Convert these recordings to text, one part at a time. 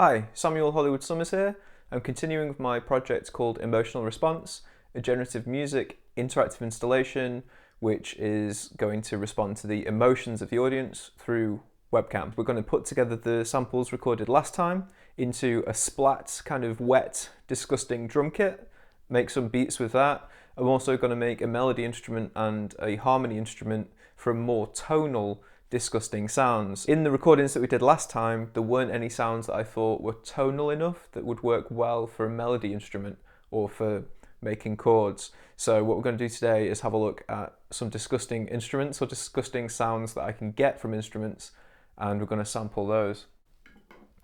Hi, Samuel Hollywood Summers here. I'm continuing with my project called Emotional Response, a generative music interactive installation which is going to respond to the emotions of the audience through webcam. We're going to put together the samples recorded last time into a splat, kind of wet, disgusting drum kit, make some beats with that. I'm also going to make a melody instrument and a harmony instrument for more tonal, disgusting sounds. In the recordings that we did last time, there weren't any sounds that I thought were tonal enough that would work well for a melody instrument or for making chords. So what we're going to do today is have a look at some disgusting instruments or disgusting sounds that I can get from instruments, and we're going to sample those.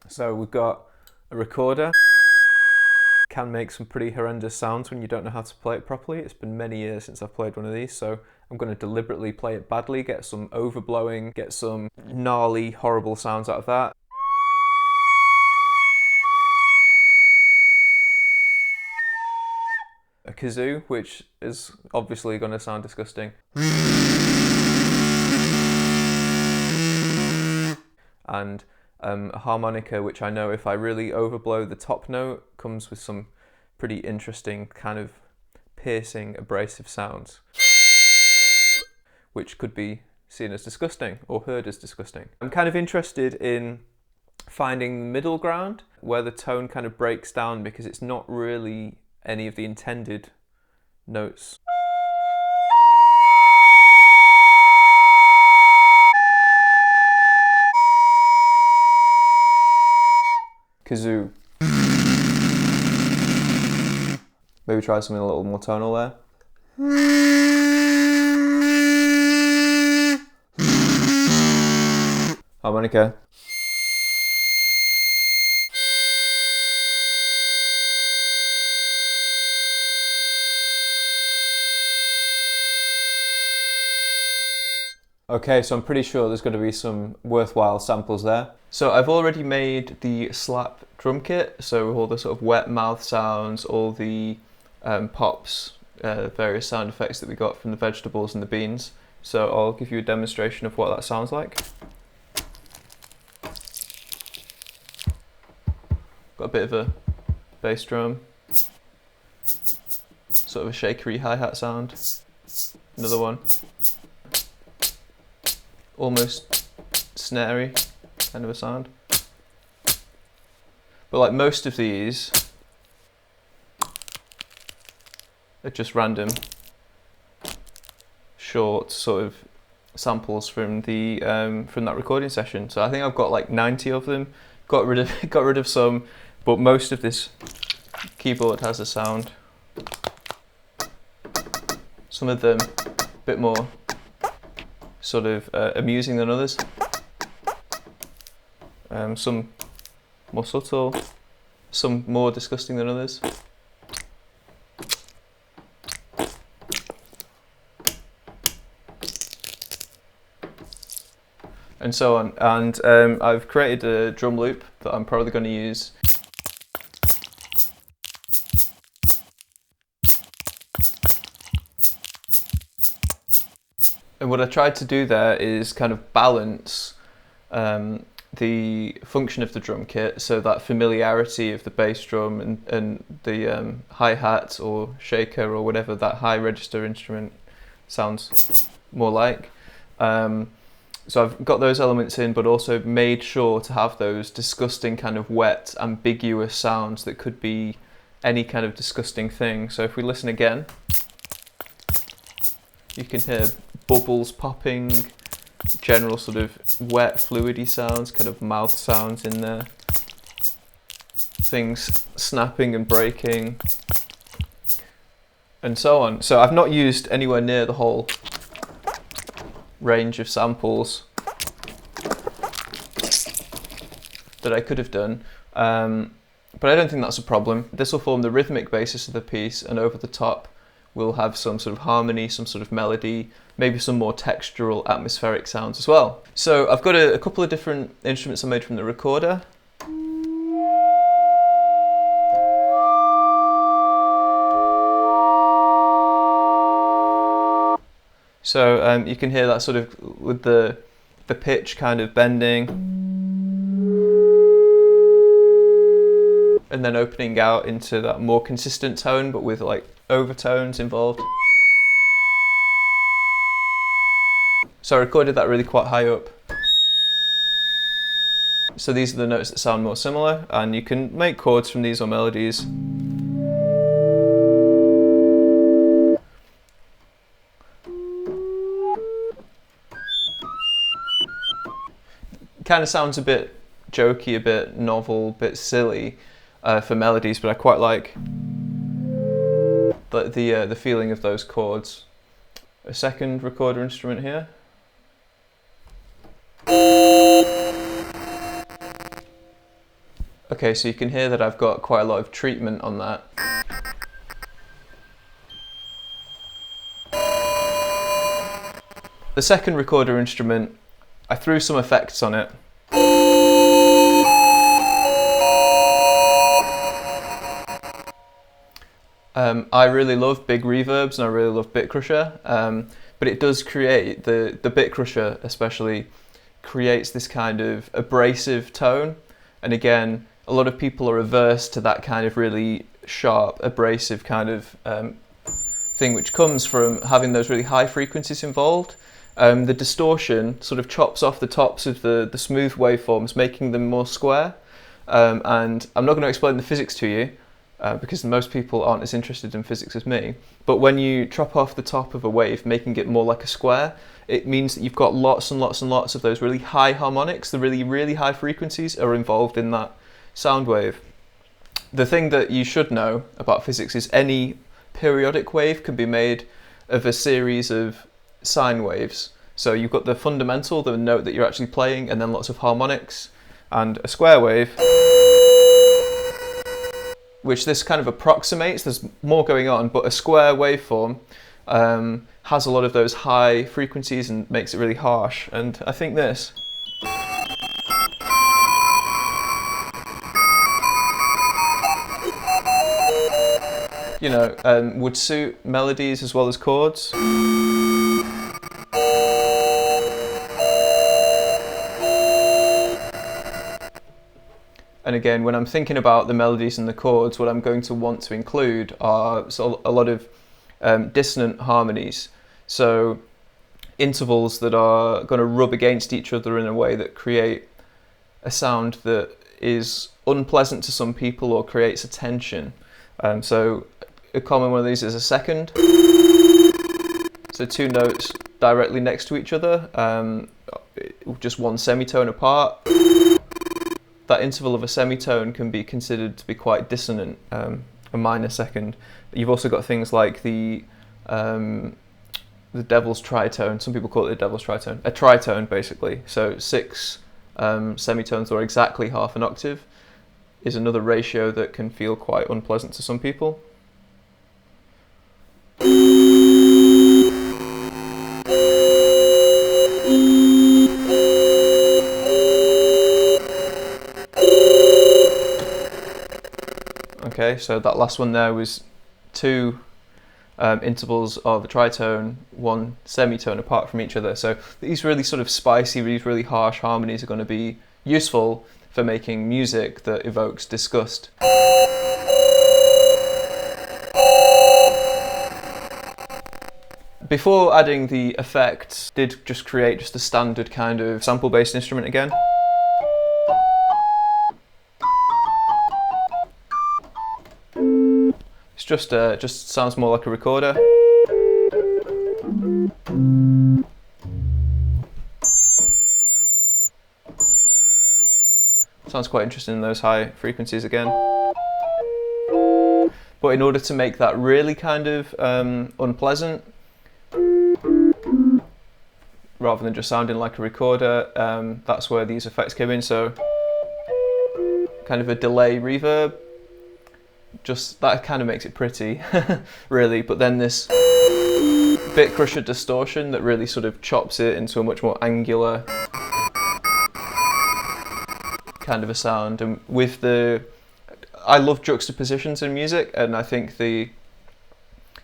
So we've got a recorder. Can make some pretty horrendous sounds when you don't know how to play it properly. It's been many years since I've played one of these, so I'm going to deliberately play it badly, get some overblowing, get some gnarly, horrible sounds out of that. A kazoo, which is obviously going to sound disgusting. And a harmonica, which I know if I really overblow the top note, comes with some pretty interesting kind of piercing, abrasive sounds, which could be seen as disgusting or heard as disgusting. I'm kind of interested in finding the middle ground where the tone kind of breaks down because it's not really any of the intended notes. Kazoo. Maybe try something a little more tonal there. Harmonica. Okay, so I'm pretty sure there's going to be some worthwhile samples there. So I've already made the slap drum kit, so with all the sort of wet mouth sounds, all the pops, various sound effects that we got from the vegetables and the beans. So I'll give you a demonstration of what that sounds like. Got a bit of a bass drum, sort of a shakery hi-hat sound. Another one. Almost snarey kind of a sound. But like most of these are just random short sort of samples from the from that recording session. So I think I've got like 90 of them. Got rid of some, but most of this keyboard has a sound. Some of them a bit more sort of amusing than others. Some more subtle, some more disgusting than others. And so on. And I've created a drum loop that I'm probably going to use. And what I tried to do there is kind of balance the function of the drum kit, so that familiarity of the bass drum and the hi-hat or shaker or whatever that high register instrument sounds more like. So I've got those elements in, but also made sure to have those disgusting kind of wet, ambiguous sounds that could be any kind of disgusting thing. So if we listen again, you can hear bubbles popping, general sort of wet, fluidy sounds, kind of mouth sounds in there. Things snapping and breaking, and so on. So I've not used anywhere near the whole range of samples that I could have done, but I don't think that's a problem. This will form the rhythmic basis of the piece, and over the top we'll have some sort of harmony, some sort of melody, maybe some more textural, atmospheric sounds as well. So I've got a couple of different instruments I made from the recorder. So you can hear that sort of with the pitch kind of bending. and then opening out into that more consistent tone, but with like overtones involved. So I recorded that really quite high up. So these are the notes that sound more similar, and you can make chords from these or melodies. Kind of sounds a bit jokey, a bit novel, a bit silly for melodies, but I quite like the feeling of those chords. A second recorder instrument here. Okay, so you can hear that I've got quite a lot of treatment on that. The second recorder instrument, I threw some effects on it. I really love big reverbs and I really love bit crusher, but it does create, the bit crusher especially, creates this kind of abrasive tone, and again, a lot of people are averse to that kind of really sharp, abrasive kind of thing, which comes from having those really high frequencies involved. The distortion sort of chops off the tops of the smooth waveforms, making them more square. And I'm not going to explain the physics to you, because most people aren't as interested in physics as me. But when you chop off the top of a wave, making it more like a square, it means that you've got lots and lots and lots of those really high harmonics, the really, really high frequencies are involved in that sound wave. The thing that you should know about physics is any periodic wave can be made of a series of sine waves. So you've got the fundamental, the note that you're actually playing, and then lots of harmonics, and a square wave, which this kind of approximates. There's more going on, but a square waveform has a lot of those high frequencies and makes it really harsh. And I think this would suit melodies as well as chords. And again, when I'm thinking about the melodies and the chords, what I'm going to want to include are a lot of dissonant harmonies. So intervals that are going to rub against each other in a way that create a sound that is unpleasant to some people or creates a tension. So a common one of these is a second. So two notes directly next to each other, just one semitone apart. That interval of a semitone can be considered to be quite dissonant, a minor second. You've also got things like the devil's tritone. Some people call it the devil's tritone. A tritone, basically. So 6 semitones, or exactly half an octave, is another ratio that can feel quite unpleasant to some people. Okay, so that last one there was 2 intervals of a tritone, 1 semitone apart from each other. So these really sort of spicy, these really harsh harmonies are going to be useful for making music that evokes disgust. Before adding the effects, did just create just a standard kind of sample-based instrument again. It's just sounds more like a recorder. Sounds quite interesting in those high frequencies again. But in order to make that really kind of unpleasant, rather than just sounding like a recorder, that's where these effects came in. So kind of a delay reverb, just that kind of makes it pretty, really. But then this bit crusher distortion that really sort of chops it into a much more angular kind of a sound. And with I love juxtapositions in music, and I think the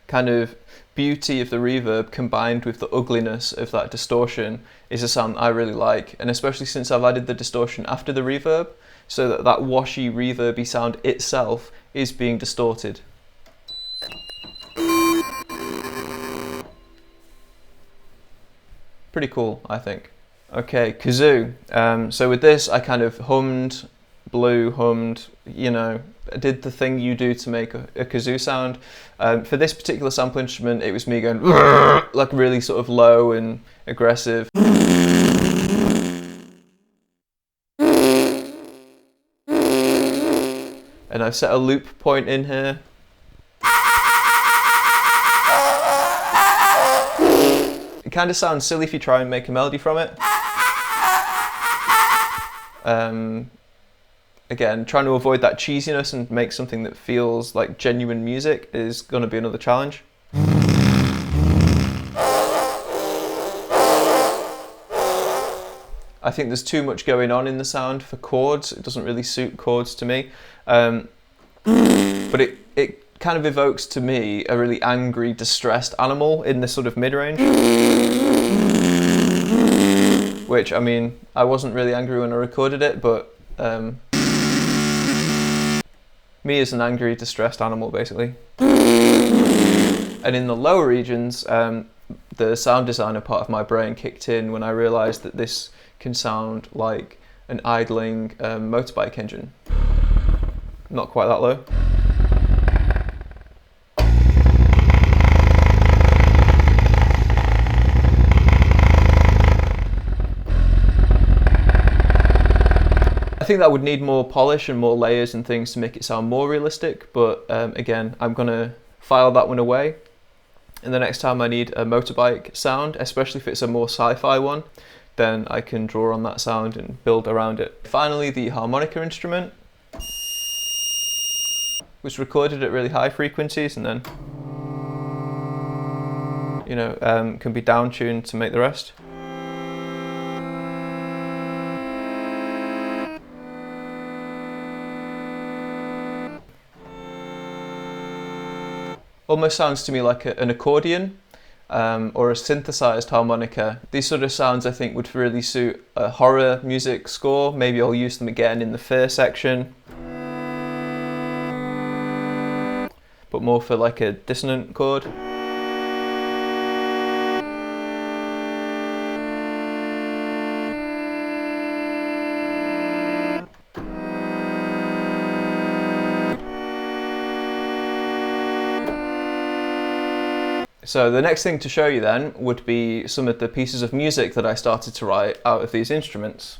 kind of beauty of the reverb combined with the ugliness of that distortion is a sound I really like. And especially since I've added the distortion after the reverb, so that that washy, reverby sound itself is being distorted. Pretty cool, I think. Okay, kazoo. So with this, I kind of hummed, you know, did the thing you do to make a kazoo sound. For this particular sample instrument, it was me going like really sort of low and aggressive. And I've set a loop point in here. It kind of sounds silly if you try and make a melody from it. Again, trying to avoid that cheesiness and make something that feels like genuine music is going to be another challenge. I think there's too much going on in the sound for chords. It doesn't really suit chords to me. But it kind of evokes to me a really angry, distressed animal in this sort of mid-range. Which, I mean, I wasn't really angry when I recorded it, but me as an angry, distressed animal, basically. And in the lower regions, the sound designer part of my brain kicked in when I realised that this can sound like an idling motorbike engine. Not quite that low. I think that would need more polish and more layers and things to make it sound more realistic, but again, I'm gonna file that one away. And the next time I need a motorbike sound, especially if it's a more sci-fi one, then I can draw on that sound and build around it. Finally, the harmonica instrument was recorded at really high frequencies and then, you know, can be down-tuned to make the rest. Almost sounds to me like an accordion or a synthesized harmonica. These sort of sounds I think would really suit a horror music score. Maybe I'll use them again in the first section. But more for like a dissonant chord. So the next thing to show you then would be some of the pieces of music that I started to write out of these instruments.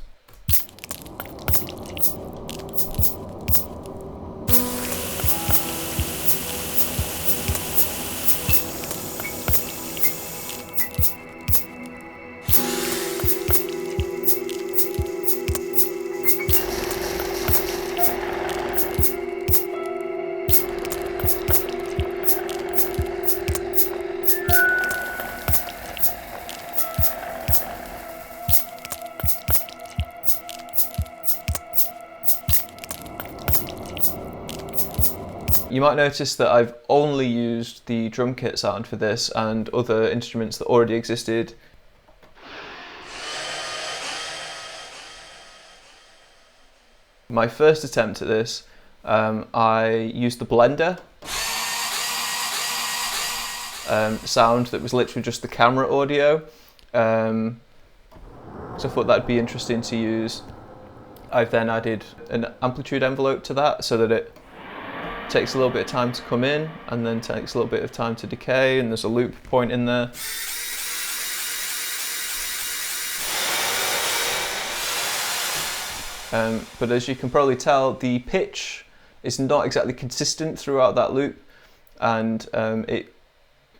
You might notice that I've only used the drum kit sound for this and other instruments that already existed. My first attempt at this, I used the blender sound that was literally just the camera audio. So I thought that'd be interesting to use. I've then added an amplitude envelope to that so that it takes a little bit of time to come in and then takes a little bit of time to decay, and there's a loop point in there. But as you can probably tell, the pitch is not exactly consistent throughout that loop, and it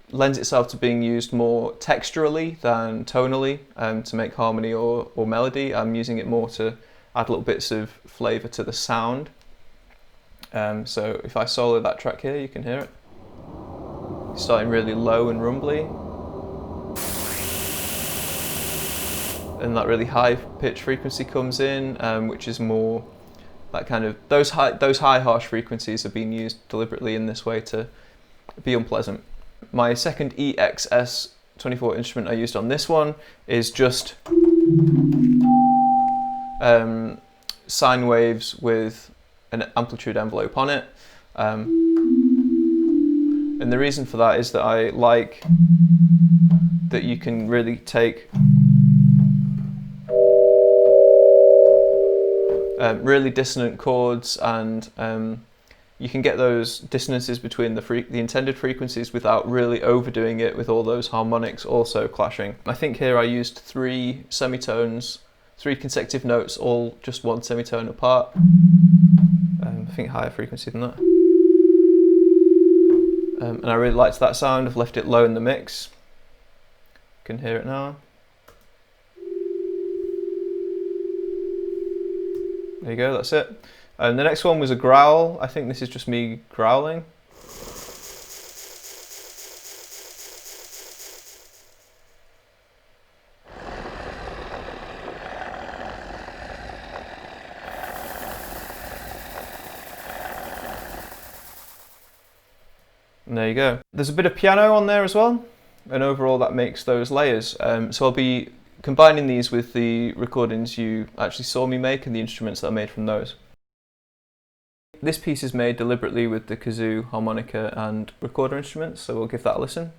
lends itself to being used more texturally than tonally to make harmony or melody. I'm using it more to add little bits of flavour to the sound. So if I solo that track here, you can hear it. It's starting really low and rumbly. And that really high pitch frequency comes in, which is more that kind of, those high harsh frequencies are being used deliberately in this way to be unpleasant. My second EXS24 instrument I used on this one is just sine waves with an amplitude envelope on it. And the reason for that is that I like that you can really take really dissonant chords, and you can get those dissonances between the intended frequencies without really overdoing it with all those harmonics also clashing. I think here I used 3 semitones, 3 consecutive notes, all just 1 semitone apart. I think higher frequency than that. And I really liked that sound. I've left it low in the mix. You can hear it now. There you go, that's it. And the next one was a growl. I think this is just me growling. And there you go. There's a bit of piano on there as well, and overall that makes those layers. So I'll be combining these with the recordings you actually saw me make and the instruments that I made from those. This piece is made deliberately with the kazoo, harmonica and recorder instruments, so we'll give that a listen.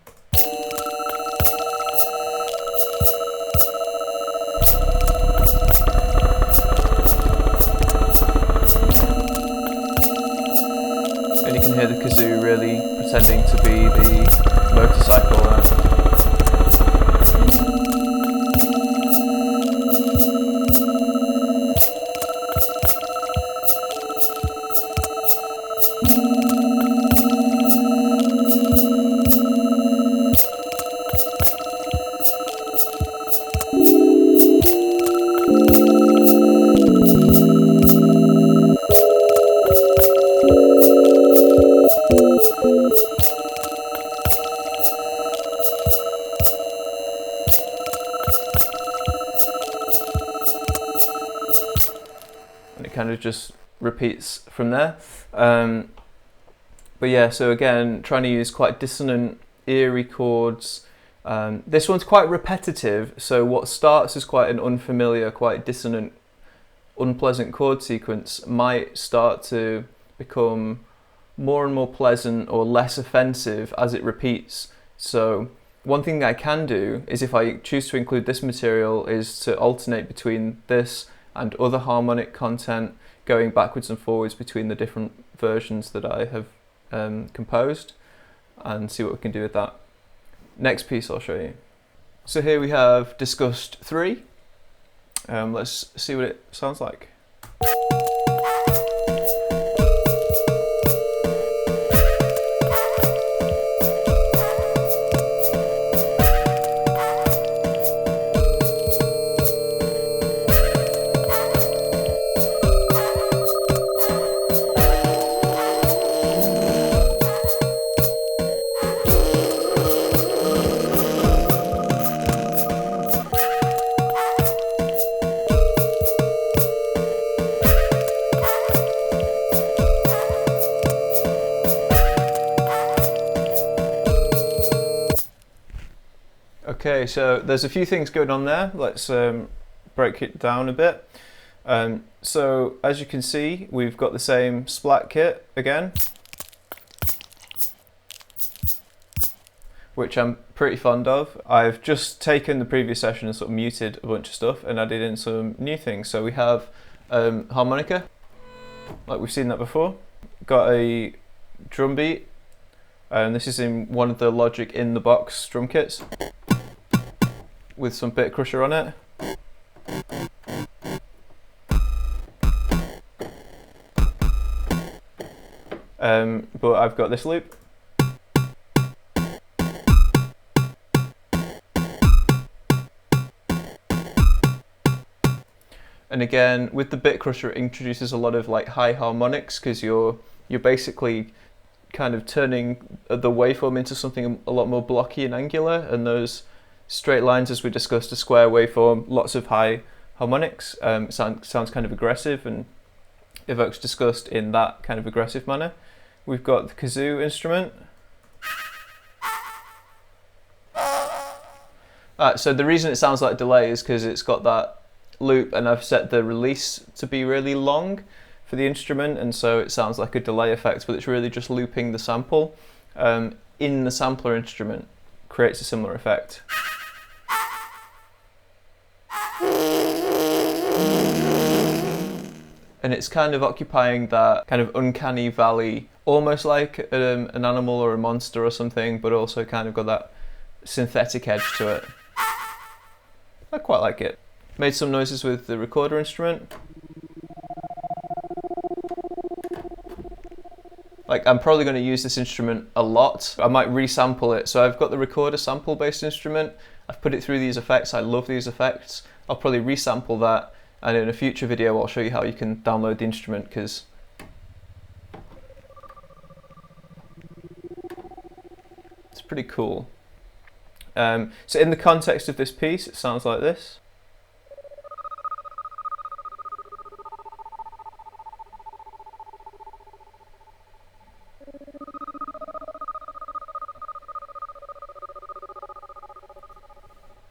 And you can hear the kazoo really pretending to be the motorcycle there. Kind of just repeats from there. But yeah, so again, trying to use quite dissonant, eerie chords. This one's quite repetitive, so what starts as quite an unfamiliar, quite dissonant, unpleasant chord sequence might start to become more and more pleasant or less offensive as it repeats. So one thing that I can do is, if I choose to include this material, is to alternate between this and other harmonic content, going backwards and forwards between the different versions that I have composed, and see what we can do with that. Next piece I'll show you. So here we have Disgust 3. Let's see what it sounds like. Okay, so there's a few things going on there. Let's break it down a bit. So as you can see, we've got the same splat kit again, which I'm pretty fond of. I've just taken the previous session and sort of muted a bunch of stuff and added in some new things. So we have harmonica, like we've seen that before. Got a drum beat, and this is in one of the Logic in the box drum kits, with some bit crusher on it. But I've got this loop. And again, with the bit crusher, it introduces a lot of like high harmonics, because you're basically kind of turning the waveform into something a lot more blocky and angular, and those straight lines, as we discussed, a square waveform, lots of high harmonics. Sounds kind of aggressive and evokes disgust in that kind of aggressive manner. We've got the Kazoo Instrument. So the reason it sounds like delay is because it's got that loop, and I've set the release to be really long for the instrument, and so it sounds like a delay effect, but it's really just looping the sample in the sampler instrument. Creates a similar effect. And it's kind of occupying that kind of uncanny valley, almost like an animal or a monster or something, but also kind of got that synthetic edge to it. I quite like it. Made some noises with the recorder instrument. Like, I'm probably going to use this instrument a lot. I might resample it. So I've got the recorder sample based instrument. I've put it through these effects. I love these effects. I'll probably resample that, and in a future video I'll show you how you can download the instrument, because it's pretty cool. So in the context of this piece, it sounds like this.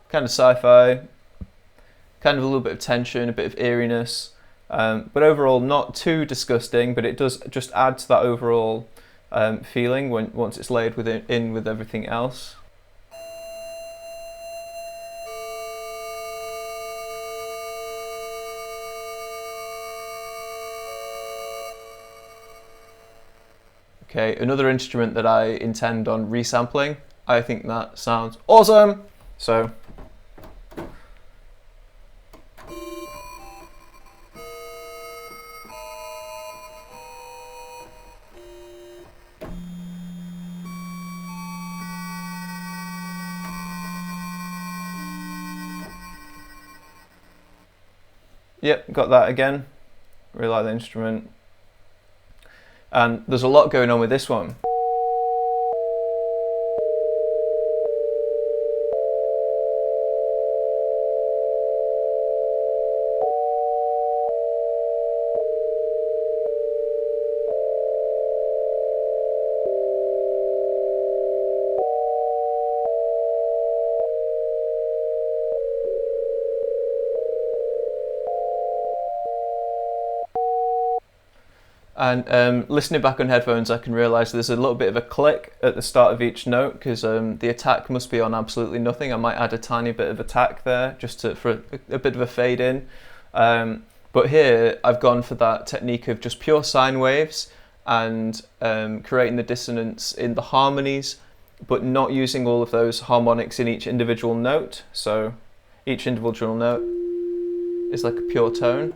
Kind of sci-fi, kind of a little bit of tension, a bit of eeriness, but overall not too disgusting, but it does just add to that overall feeling once it's laid in with everything else. Okay, another instrument that I intend on resampling. I think that sounds awesome! So, yep, got that again. Really like the instrument. And there's a lot going on with this one. And listening back on headphones, I can realise there's a little bit of a click at the start of each note, because the attack must be on absolutely nothing. I might add a tiny bit of attack there, just for a bit of a fade in. But here, I've gone for that technique of just pure sine waves and creating the dissonance in the harmonies, but not using all of those harmonics in each individual note. So each individual note is like a pure tone.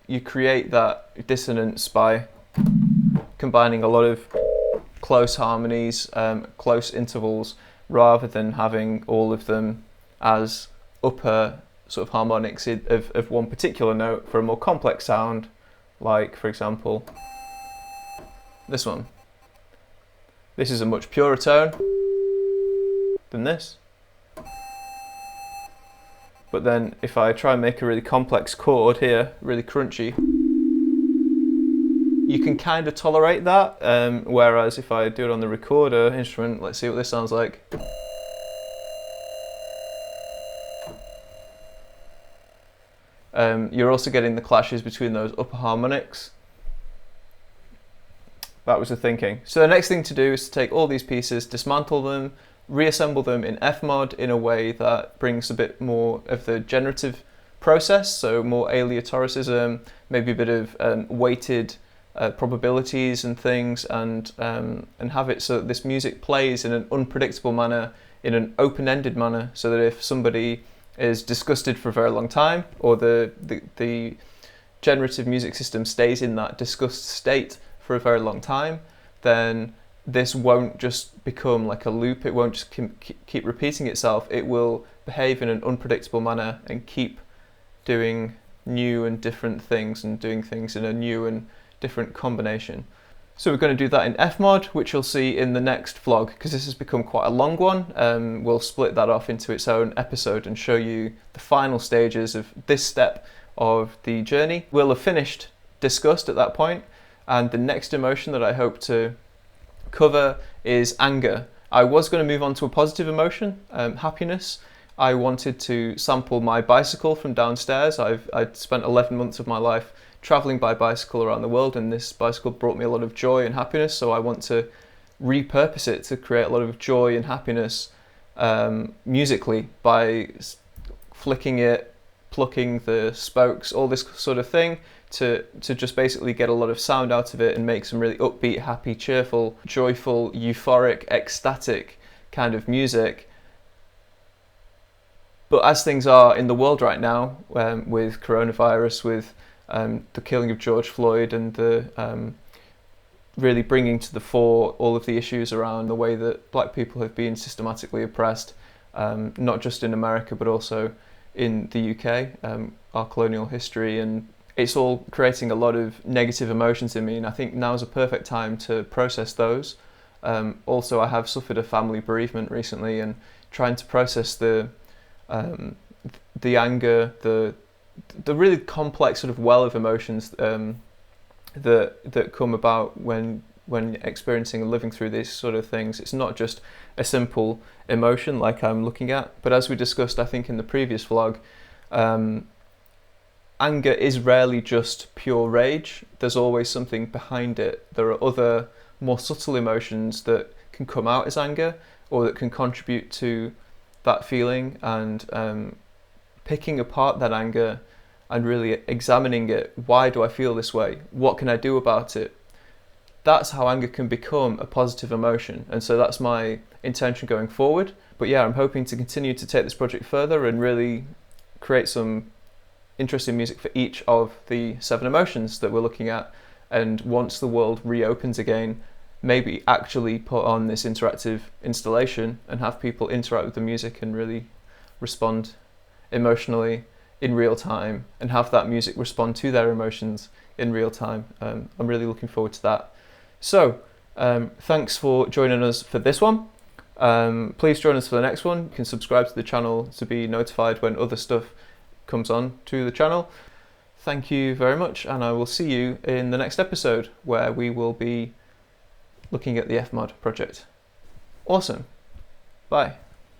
You create that dissonance by combining a lot of close harmonies, close intervals, rather than having all of them as upper sort of harmonics of one particular note for a more complex sound, like, for example, this one. This is a much purer tone than this. But then if I try and make a really complex chord here, really crunchy, you can kind of tolerate that, whereas if I do it on the recorder instrument, let's see what this sounds like. You're also getting the clashes between those upper harmonics. That was the thinking. So the next thing to do is to take all these pieces, dismantle them, reassemble them in FMOD in a way that brings a bit more of the generative process, so more aleatoricism, maybe a bit of weighted probabilities and things, and have it so that this music plays in an unpredictable manner, in an open-ended manner, so that if somebody is disgusted for a very long time, or the generative music system stays in that disgust state for a very long time, then this won't just become like a loop, it won't just keep repeating itself, it will behave in an unpredictable manner and keep doing new and different things and doing things in a new and different combination. So we're going to do that in FMOD, which you'll see in the next vlog, because this has become quite a long one. We'll split that off into its own episode and show you the final stages of this step of the journey. We'll have finished disgust at that point, and the next emotion that I hope to cover is anger. I was going to move on to a positive emotion, happiness, I wanted to sample my bicycle from downstairs. I'd spent 11 months of my life traveling by bicycle around the world, and this bicycle brought me a lot of joy and happiness, so I want to repurpose it to create a lot of joy and happiness musically by flicking it, plucking the spokes, all this sort of thing, to just basically get a lot of sound out of it and make some really upbeat, happy, cheerful, joyful, euphoric, ecstatic kind of music. But as things are in the world right now, with coronavirus, with the killing of George Floyd, and the really bringing to the fore all of the issues around the way that black people have been systematically oppressed, not just in America but also in the UK, our colonial history, and it's all creating a lot of negative emotions in me, and I think now's a perfect time to process those. Also, I have suffered a family bereavement recently, and trying to process the anger, the really complex sort of well of emotions that come about when experiencing and living through these sort of things. It's not just a simple emotion like I'm looking at, but as we discussed, I think in the previous vlog, anger is rarely just pure rage. There's always something behind it. There are other more subtle emotions that can come out as anger, or that can contribute to that feeling, and picking apart that anger and really examining it. Why do I feel this way? What can I do about it? That's how anger can become a positive emotion, and so that's my intention going forward. But yeah, I'm hoping to continue to take this project further and really create some interesting music for each of the 7 emotions that we're looking at, and once the world reopens again, maybe actually put on this interactive installation and have people interact with the music and really respond emotionally in real time, and have that music respond to their emotions in real time. I'm really looking forward to that. So thanks for joining us for this one. Please join us for the next one. You can subscribe to the channel to be notified when other stuff comes on to the channel. Thank you very much, and I will see you in the next episode, where we will be looking at the FMOD project. Awesome. Bye.